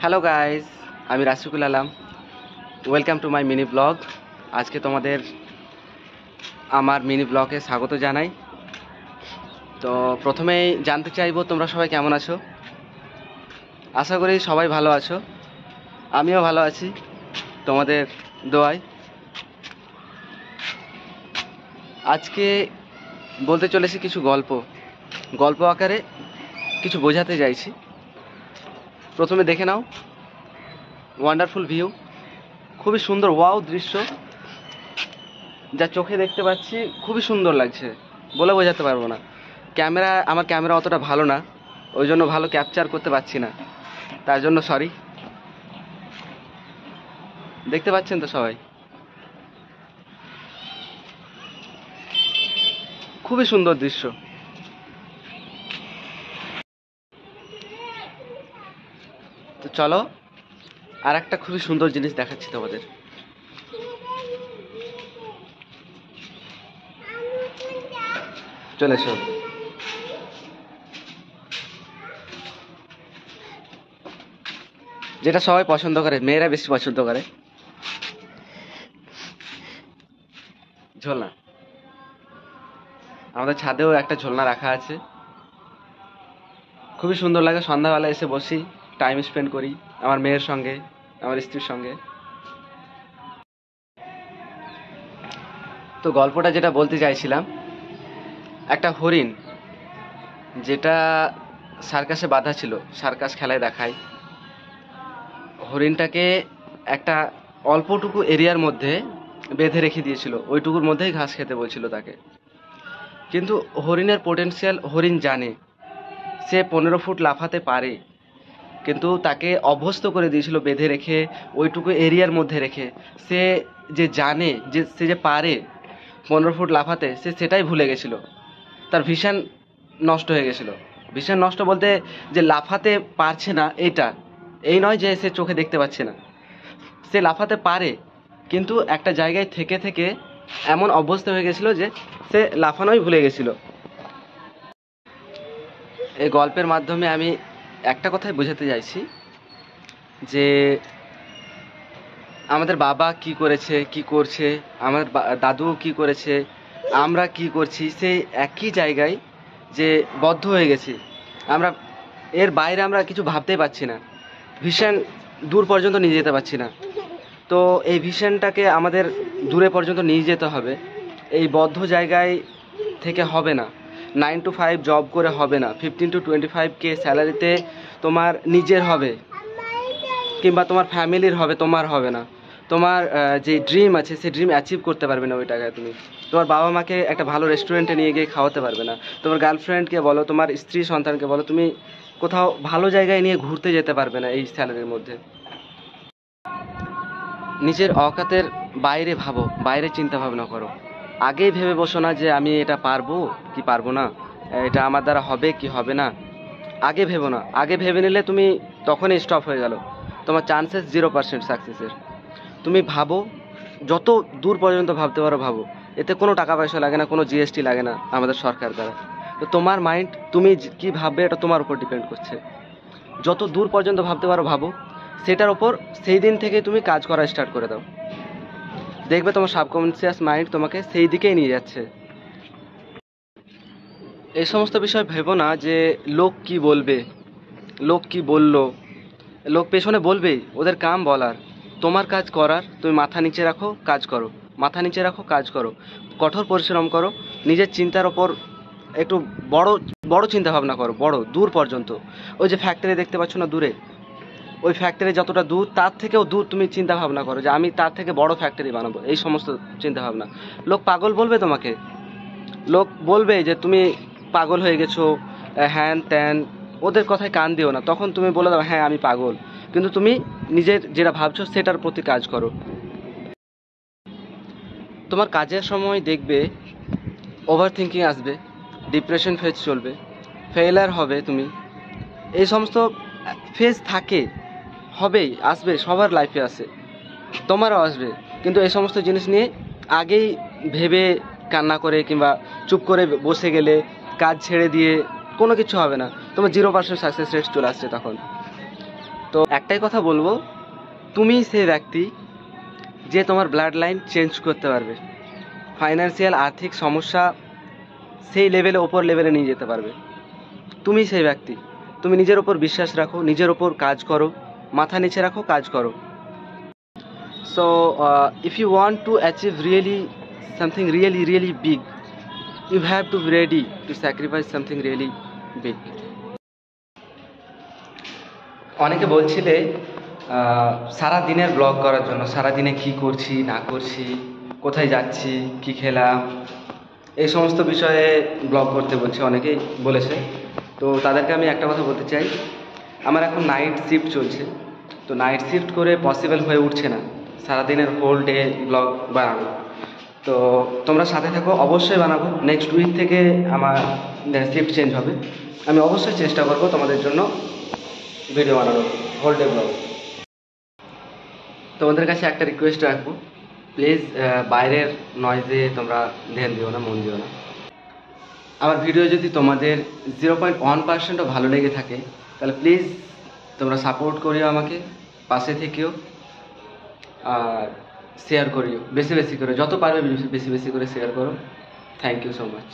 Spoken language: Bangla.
হ্যালো গাইস, আমি Rashikul Alam. Welcome to my mini blog. আজকে তোমাদের আমার মিনি ব্লগে স্বাগত জানাই। তো প্রথমেই জানতে চাইবো তোমরা সবাই কেমন আছো। আশা করি সবাই ভালো আছো, আমিও ভালো আছি তোমাদের দোয়ায়। আজকে বলতে চলেছি কিছু গল্প আকারে কিছু বোঝাতে চাইছি। প্রথমে দেখে নাও, ওয়ান্ডারফুল ভিউ, খুবই সুন্দর ওয়াও দৃশ্য, যা চোখে দেখতে পাচ্ছি খুবই সুন্দর লাগছে, বলে বোঝাতে পারবো না। আমার ক্যামেরা অতটা ভালো না, ওই জন্য ভালো ক্যাপচার করতে পারছি না, তার জন্য সরি। দেখতে পাচ্ছেন তো সবাই, খুবই সুন্দর দৃশ্য। তো চলো আর একটা খুবই সুন্দর জিনিস দেখাচ্ছি তোমাদের। চলে এসো। যেটা সবাই পছন্দ করে, মেয়েরা বেশি পছন্দ করে, ঝোলনা। আমাদের ছাদেও একটা ঝোলনা রাখা আছে, খুবই সুন্দর লাগে। সন্ধ্যাবেলা এসে বসি, টাইম স্পেন্ড করি আমার মেয়ের সঙ্গে, আমার স্ত্রীর সঙ্গে। তো গল্পটা যেটা বলতে চাইছিলাম, একটা হরিণ যেটা সার্কাসে বাঁধা ছিল, সার্কাস খেলায় দেখায়, হরিণটাকে একটা অল্পটুকু এরিয়ার মধ্যে বেঁধে রেখে দিয়েছিল, ওইটুকুর মধ্যেই ঘাস খেতে বলছিল তাকে। কিন্তু হরিণের পোটেনশিয়াল হরিণ জানে, সে 15 ফুট লাফাতে পারে, কিন্তু তাকে অভ্যস্ত করে দিয়েছিল বেঁধে রেখে, ওইটুকু এরিয়ার মধ্যে রেখে। সে যে জানে যে সে যে পারে 15 ফুট লাফাতে, সে সেটাই ভুলে গেছিল। তার ভিশন নষ্ট হয়ে গেছিল। ভিশন নষ্ট বলতে যে লাফাতে পারছে না এই নয় যে সে চোখে দেখতে পাচ্ছে না, সে লাফাতে পারে, কিন্তু একটা জায়গায় থেকে থেকে এমন অভ্যস্ত হয়ে গেছিল যে সে লাফানোই ভুলে গেছিল। এই গল্পের মাধ্যমে আমি একটা কথাই বোঝাতে চাইছি যে আমাদের বাবা কি করেছে, কি করছে, আমার দাদু কি করেছে, আমরা কি করছি, সেই একই জায়গায় যে বদ্ধ হয়ে গেছি আমরা। এর বাইরে আমরা কিছু ভাবতেই পারছি না, ভিশন দূর পর্যন্ত নিয়ে যেতে পারছি না। তো এই ভিশনটাকে আমাদের দূরে পর্যন্ত নিয়ে যেতে হবে। এই বদ্ধ জায়গায় থেকে হবে না, 9 to 5 জব করে হবে না, 15 to 25K স্যালারিতে তোমার নিজের হবে কিংবা তোমার ফ্যামিলির হবে, তোমার হবে না। তোমার যে ড্রিম আছে সেই ড্রিম অ্যাচিভ করতে পারবে না ওই টাকায়। তুমি তোমার বাবা মাকে একটা ভালো রেস্টুরেন্টে নিয়ে গিয়ে খাওয়াতে পারবে না, তোমার গার্লফ্রেন্ডকে বলো, তোমার স্ত্রী সন্তানকে বলো, তুমি কোথাও ভালো জায়গায় নিয়ে ঘুরতে যেতে পারবে না এই স্যালারির মধ্যে। নিজের অকাতের বাইরে ভাবো, বাইরে চিন্তা ভাবনা করো। আগেই ভেবে বসো না যে আমি এটা পারবো কি পারবো না, এটা আমার দ্বারা হবে কি হবে না। আগে ভেবো না, আগে ভেবে নিলে তুমি তখনই স্টপ হয়ে গেল, তোমার চান্সেস 0% সাকসেসের। তুমি ভাবো, যত দূর পর্যন্ত ভাবতে পারো ভাবো। এতে কোনো টাকা পয়সা লাগে না, কোনো জিএসটি লাগে না আমাদের সরকার দ্বারা। তো তোমার মাইন্ড, তুমি কি ভাববে এটা তোমার উপর ডিপেন্ড করছে। যত দূর পর্যন্ত ভাবতে পারো ভাবো, সেটার ওপর সেই দিন থেকে তুমি কাজ করা স্টার্ট করে দাও। দেখবে তোমার সাবকনসিয়াস মাইন্ড তোমাকে সেই দিকেই নিয়ে যাচ্ছে। এই সমস্ত বিষয় ভেবো না যে লোক কি বলবে, লোক কি বললো। লোক পেছনে বলবেই, ওদের কাম বলার। তোমার কাজ করার, তুমি মাথা নিচে রাখো, কাজ করো, মাথা নিচে রাখো, কাজ করো, কঠোর পরিশ্রম করো, নিজের চিন্তার ওপর একটু বড় বড় চিন্তা ভাবনা করো, বড় দূর পর্যন্ত। ওই যে ফ্যাক্টরি দেখতে পাচ্ছ না দূরে, ওই ফ্যাক্টরি যতটা দূর তার থেকেও দূর তুমি চিন্তা ভাবনা করো যে আমি তার থেকে বড় ফ্যাক্টরি বানাবো। এই সমস্ত চিন্তা ভাবনা। লোক পাগল বলবে তোমাকে, লোক বলবে যে তুমি পাগল হয়ে গেছো, হ্যান ত্যান, ওদের কথায় কান দিও না। তখন তুমি বলে দাও হ্যাঁ আমি পাগল, কিন্তু তুমি নিজের যেটা ভাবছো সেটার প্রতি কাজ করো। তোমার কাজের সময় দেখবে ওভার থিঙ্কিং আসবে, ডিপ্রেশন ফেজ চলবে, ফেইলার হবে তুমি। এই সমস্ত ফেজ থাকে, হবেই, আসবে, সবার লাইফে আসে, তোমারও আসবে। কিন্তু এই সমস্ত জিনিস নিয়ে আগেই ভেবে কান্না করে কিংবা চুপ করে বসে গেলে, কাজ ছেড়ে দিয়ে কোনো কিছু হবে না। তোমার 0% সাকসেস রেট চলে আসছে তখন। তো একটাই কথা বলবো, তুমি সেই ব্যক্তি যে তোমার ব্লাড লাইন চেঞ্জ করতে পারবে, ফাইন্যান্সিয়াল আর্থিক সমস্যা সেই লেভেলে, ওপর লেভেলে নিয়ে যেতে পারবে। তুমি সেই ব্যক্তি। তুমি নিজের ওপর বিশ্বাস রাখো, নিজের ওপর কাজ করো, মাথা নিচে রাখো, কাজ করো। So if you want to achieve really something really big, you have to be ready to sacrifice something really big. অনেকে বলছিলে সারা দিনের ব্লগ করার জন্য, সারা দিনে কী করছি না করছি, কোথায় যাচ্ছি, কি খেলাম, এই সমস্ত বিষয়ে ব্লগ করতে বলছে, অনেকেই বলেছে। তো তাদেরকে আমি একটা কথা বলতে চাই, আমার এখন নাইট শিফট চলছে, তো নাইট শিফট করে পসিবল হয়ে উঠছে না সারাদিনের হোল ডে ব্লগ বানানো। তো তোমরা সাথে থাকো, অবশ্যই বানাবো। নেক্সট উইক থেকে আমার শিফট চেঞ্জ হবে, আমি অবশ্যই চেষ্টা করবো তোমাদের জন্য ভিডিও বানানোর, হোল ডে ব্লগ। তোমাদের কাছে একটা রিকোয়েস্ট রাখবো, প্লিজ বাইরের নয়েজে তোমরা ধ্যান দিও না, মন দিও না। আমার ভিডিও যদি তোমাদের 0.1%ও ভালো লেগে থাকে, তাহলে প্লিজ তোমরা সাপোর্ট করিও আমাকে, পাশে থেকেও, আর শেয়ার করিও বেশি বেশি করে, যত পারবে বেশি বেশি করে শেয়ার করো। Thank you so much.